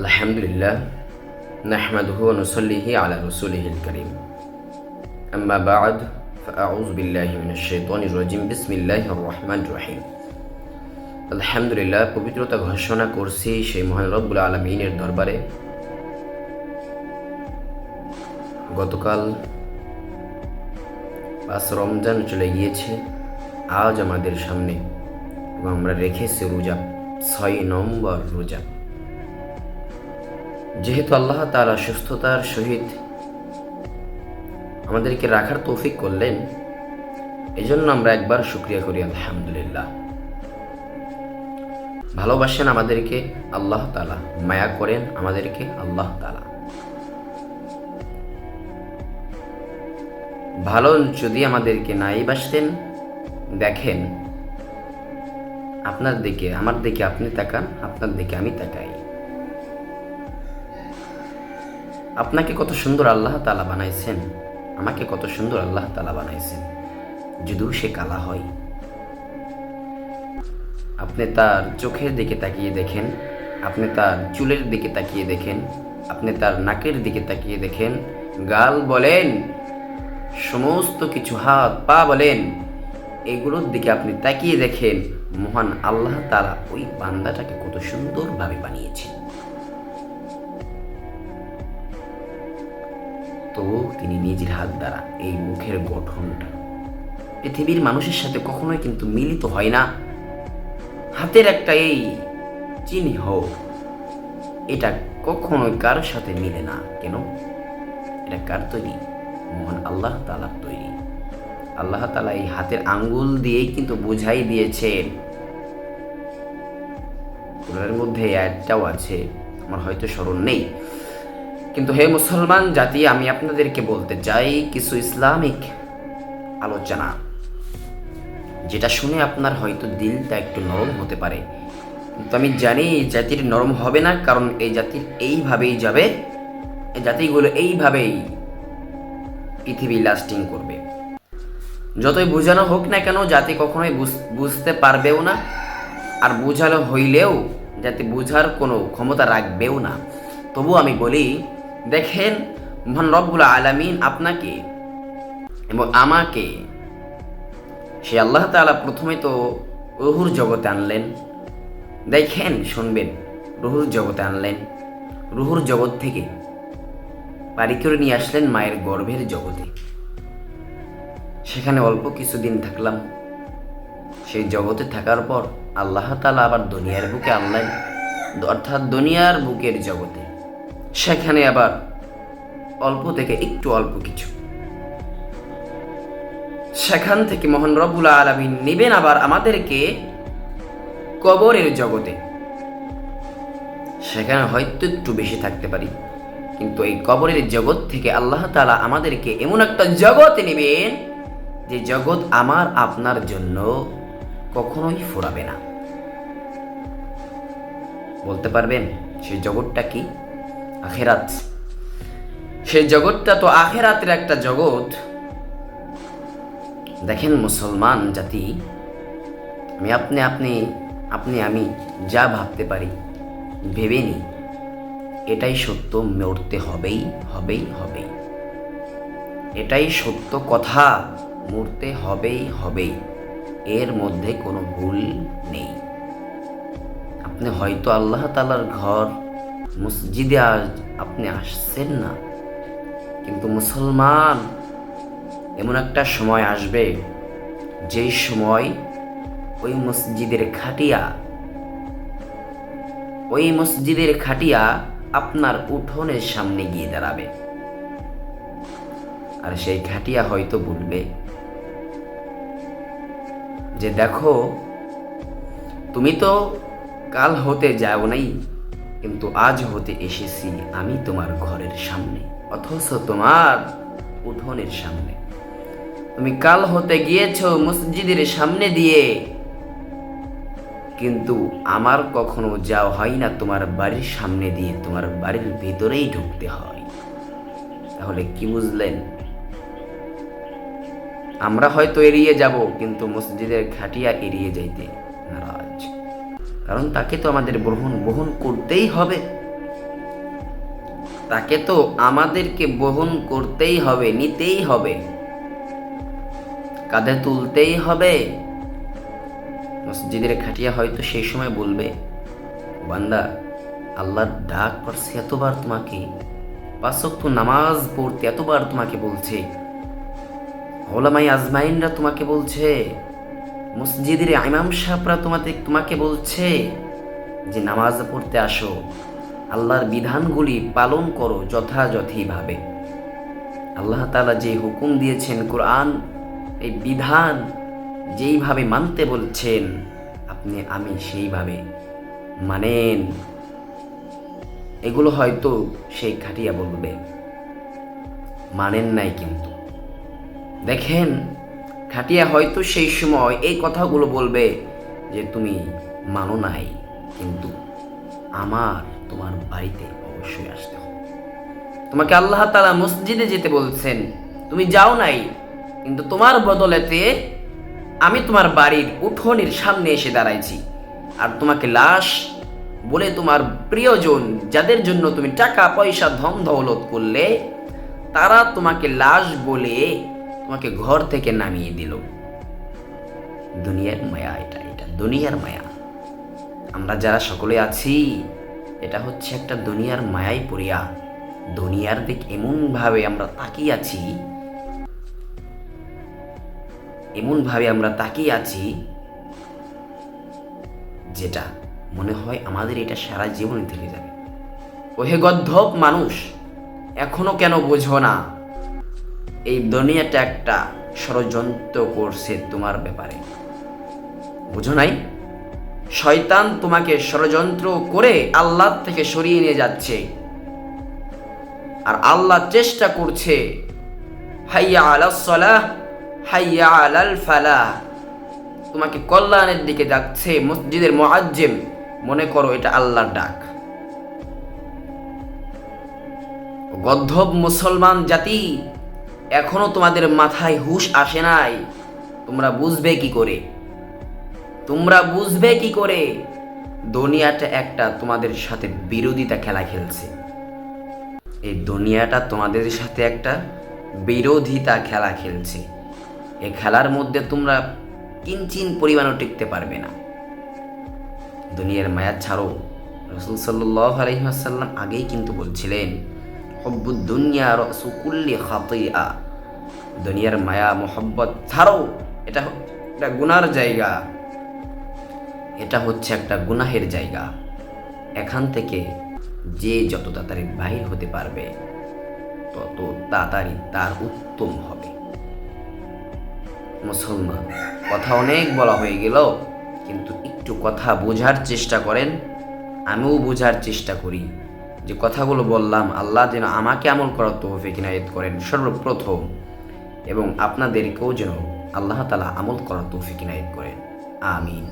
আলহামদুলিল্লাহ নাহমাদুহু ওয়া নুসাল্লিহি আলা রাসূলিহিল কারীম আম্মা বা'দ ফাআউযু বিল্লাহি মিনাশ শাইতানির রাজীম বিসমিল্লাহির রহমানির রহিম। আলহামদুলিল্লাহ, পবিত্রতা ঘোষণা করছি সেই মহান রব্বুল আলামিনের দরবারে। গতকাল 5 রমজান চলে গিয়েছে, আজ আমাদের সামনে এবং আমরা রেখেছি রোজা 6 নম্বর রোজা। যেহেতু আল্লাহ তাআলা সুস্থতার সহিত আমাদেরকে রাখার তৌফিক করলেন, এজন্য আমরা একবার শুকরিয়া করি আলহামদুলিল্লাহ। ভালোবাসেন আমাদেরকে আল্লাহ তাআলা, মায়া করেন আমাদেরকে আল্লাহ তাআলা। ভালো যদি আমাদেরকে নাই বাসতেন, দেখেন আপনার দিকে আমার দিকে আপনি তাকান, আপনার দিকে আমি তাকাই। আপনাকে কত সুন্দর আল্লাহ তাআলা বানাইছেন, আমাকে কত সুন্দর আল্লাহ তাআলা বানাইছেন। যদিও সে কালা হয়, আপনি তার চোখের দিকে তাকিয়ে দেখেন, আপনি তার চুলের দিকে তাকিয়ে দেখেন, আপনি তার নাকের দিকে তাকিয়ে দেখেন, গাল বলেন, সমস্ত কিছু, হাত পা বলেন, এগুলোর দিকে আপনি তাকিয়ে দেখেন, মহান আল্লাহ তাআলা ওই বান্দাটাকে কত সুন্দরভাবে বানিয়েছেন। তো তিনি নিজের হাত দ্বারা এই মুখের গঠনটা পৃথিবীর মানুষের সাথে কখনোই কিন্তু মিলিত হয় না। হাতের একটা এই চিহ্ন, এটা কখনোই কারোর সাথে মিলে না। কেন? এটা কার তৈরি? মহান আল্লাহ তাআলার তৈরি। আল্লাহ তাআলা এই হাতের আঙ্গুল দিয়েই কিন্তু বুঝাই দিয়েছেন। কোরআনের মধ্যে একটাও আছে, আমার হয়তো স্মরণ নেই, কিন্তু হে মুসলমান জাতি, আমি আপনাদেরকে বলতে চাই কিছু ইসলামিক আলোচনা, যেটা শুনে আপনার হয়তো দিলটা একটু নরম হতে পারে, কিন্তু আমি জানি এই জাতির নরম হবে না, কারণ এই জাতির এইভাবেই যাবে, এই জাতিগুলো এইভাবেই পৃথিবী লাস্টিং করবে। যতই বোঝানো হোক না কেন, জাতি কখনোই বুঝতে পারবেও না, আর বোঝানো হইলেও জাতি বোঝার কোনো ক্ষমতা রাখবেও না। তবু আমি বলি, দেখেন মহান রব্বুল আলামিন আপনাকে এবং আমাকে, সে আল্লাহ তাআলা প্রথমে তো রুহুর জগতে আনলেন। দেখেন, শুনবেন, রুহুর জগতে আনলেন, রুহুর জগৎ থেকে পারি করে নিয়ে আসলেন মায়ের গর্ভের জগতে। সেখানে অল্প কিছুদিন থাকলাম। সেই জগতে থাকার পর আল্লাহ তাআলা আবার দুনিয়ার বুকে আনলেন, অর্থাৎ দুনিয়ার বুকের জগতে। সেখানে আবার অল্প থেকে একটু অল্প কিছু, সেখান থেকে মহান রব্বুল আলামিন নেবেন আবার আমাদেরকে কবরের জগতে। সেখানে হয়তো একটু বেশি থাকতে পারি, কিন্তু এই কবরের জগৎ থেকে আল্লাহ তাআলা আমাদেরকে এমন একটা জগতে নেবেন, যে জগৎ আমার আপনার জন্য কখনোই ফুরাবে না। বলতে পারবেন সেই জগৎটা কি? আখিরাত। সেই জগৎটা তো আখিরাতের একটা জগৎ। দেখেন মুসলমান জাতি, আমি যা ভাবতে পারি ভেবে নিই, এটাই সত্য, মরতে হবেই হবেই হবেই, এটাই সত্য কথা, মরতে হবেই হবেই, এর মধ্যে কোনো ভুল নেই। আপনি হয়তো আল্লাহ তাআলার ঘর মসজিদে আপনি আসছেন না, কিন্তু মুসলমান, এমন একটা সময় আসবে যেই সময় ওই মসজিদের খাটিয়া আপনার উঠোনের সামনে গিয়ে দাঁড়াবে। আর সেই খাটিয়া হয়তো বলবে যে, দেখো, তুমি তো কাল হতে যাও নাই, কিন্তু আজ হতে এসেছি আমি তোমার ঘরের সামনে, অথচ তোমার উঠোনের সামনে। তুমি কাল হতে গিয়েছো মসজিদের সামনে দিয়ে, কিন্তু আমার কখনো যাওয়া হয় না তোমার বাড়ির সামনে দিয়ে, তোমার বাড়ির ভিতরেই ঢুকতে হয়। তাহলে কি বুঝলেন? আমরা হয়তো এড়িয়ে যাব, কিন্তু মসজিদের খাটিয়া এড়িয়ে যাইতে নারাজ, কারণ তাকে তো আমাদের বহন করতেই হবে। তাকে তো আমাদেরকে বহন করতেই হবে, নিতেই হবে, কাঁধে তুলতেই হবে। মসজিদের খাটিয়া হয়তো সেই সময় বলবে, বান্দা, আল্লাহর ডাক পড়ছে এতবার তোমাকে, 5 ওয়াক্ত নামাজ পড়তে এতবার তোমাকে বলছে, ওলামাই আজমাইনরা তোমাকে বলছে, মসজিদের ইমাম সাহেবরা তোমাকে বলছে যে নামাজ পড়তে আসো, আল্লাহর বিধানগুলি পালন করো যথাযথভাবে। আল্লাহ তাআলা যে হুকুম দিয়েছেন কোরআন, এই বিধান যেইভাবে মানতে বলছেন, আমি সেইভাবে মানেন। এগুলো হয়তো সেই খাটিয়া বলবে, মানেন নাই। কিন্তু দেখেন, খাটিয়া হয়তো সেই সময় এই কথাগুলো বলবে যে তুমি মানো নাই, কিন্তু তোমার বাড়িতে অবশ্যই আসতে হবে। তোমাকে আল্লাহ তাআলা মসজিদে যেতে বলছেন, তুমি যাও নাই, কিন্তু তোমার বদলেতে আমি তোমার বাড়ির উঠোনের সামনে এসে দাঁড়াইছি। আর তোমাকে লাশ বলে তোমার প্রিয়জন, যাদের জন্য তুমি টাকা পয়সা ধন দৌলত করলে, তারা তোমাকে লাশ বলে তোমাকে ঘর থেকে নামিয়ে দিল। দুনিয়ার মায়া, এটা দুনিয়ার মায়া। আমরা যারা সকলে আছি, এটা হচ্ছে একটা দুনিয়ার মায়াই পড়িয়া দুনিয়ার দিক এমনভাবে আমরা তাকিয়ে আছি যেটা মনে হয় আমাদের এটা সারা জীবনই থেকে যাবে। ওহে গদ্ধব মানুষ, এখনো কেন বোঝো না এই দুনিয়াটা একটা ষড়যন্ত্র করছে তোমার ব্যাপারে? বুঝো নাই? শয়তান তোমাকে ষড়যন্ত্র করে আল্লাহ থেকে সরিয়ে নিয়ে যাচ্ছে, আর আল্লাহ চেষ্টা করছে, হাইয়া আলাস সালাহ হাইয়া আলাল ফালাহ, তোমাকে কল্যাণের দিকে যাচ্ছে। মসজিদের মুআজ্জিম মনে করো এটা আল্লাহর ডাক। গদ্ধব মুসলমান জাতি, এখনো তোমাদের মাথায় হুঁশ আসে নাই। তোমরা বুঝবে কি করে দুনিয়াটা একটা তোমাদের সাথে বিরোধিতা খেলা খেলছে। এই দুনিয়াটা তোমাদের সাথে একটা বিরোধিতা খেলা খেলছে। এই খেলার মধ্যে তোমরা কিঞ্চিন পরিমাণও টিকতে পারবে না। দুনিয়ার মায়া ছাড়ো। রাসূল সাল্লাল্লাহু আলাইহি ওয়াসাল্লাম আগেই কিন্তু বলছিলেন, হুব্বুদ দুনিয়া রাসু কুল্লি খাতিআ। দুনিয়ার মায়া মোহব্বত ছাড়ো, এটা গুনার জায়গা, এটা হচ্ছে একটা গুনাহের জায়গা। এখান থেকে যে যত তাড়াতাড়ি বাহির হতে পারবে, তত তাড়াতাড়ি তার উত্তম হবে। মুসলমান, কথা অনেক বলা হয়ে গেল, কিন্তু একটু কথা বোঝার চেষ্টা করেন। আমিও বোঝার চেষ্টা করি যে কথাগুলো বললাম, আল্লাহ যেন আমাকে আমল করার তৌফিক ইনায়েত করেন সর্বপ্রথম, এবং আপনাদেরকেও যেন আল্লাহ তাআলা আমল করার তৌফিক ইনায়েত করেন। আমিন।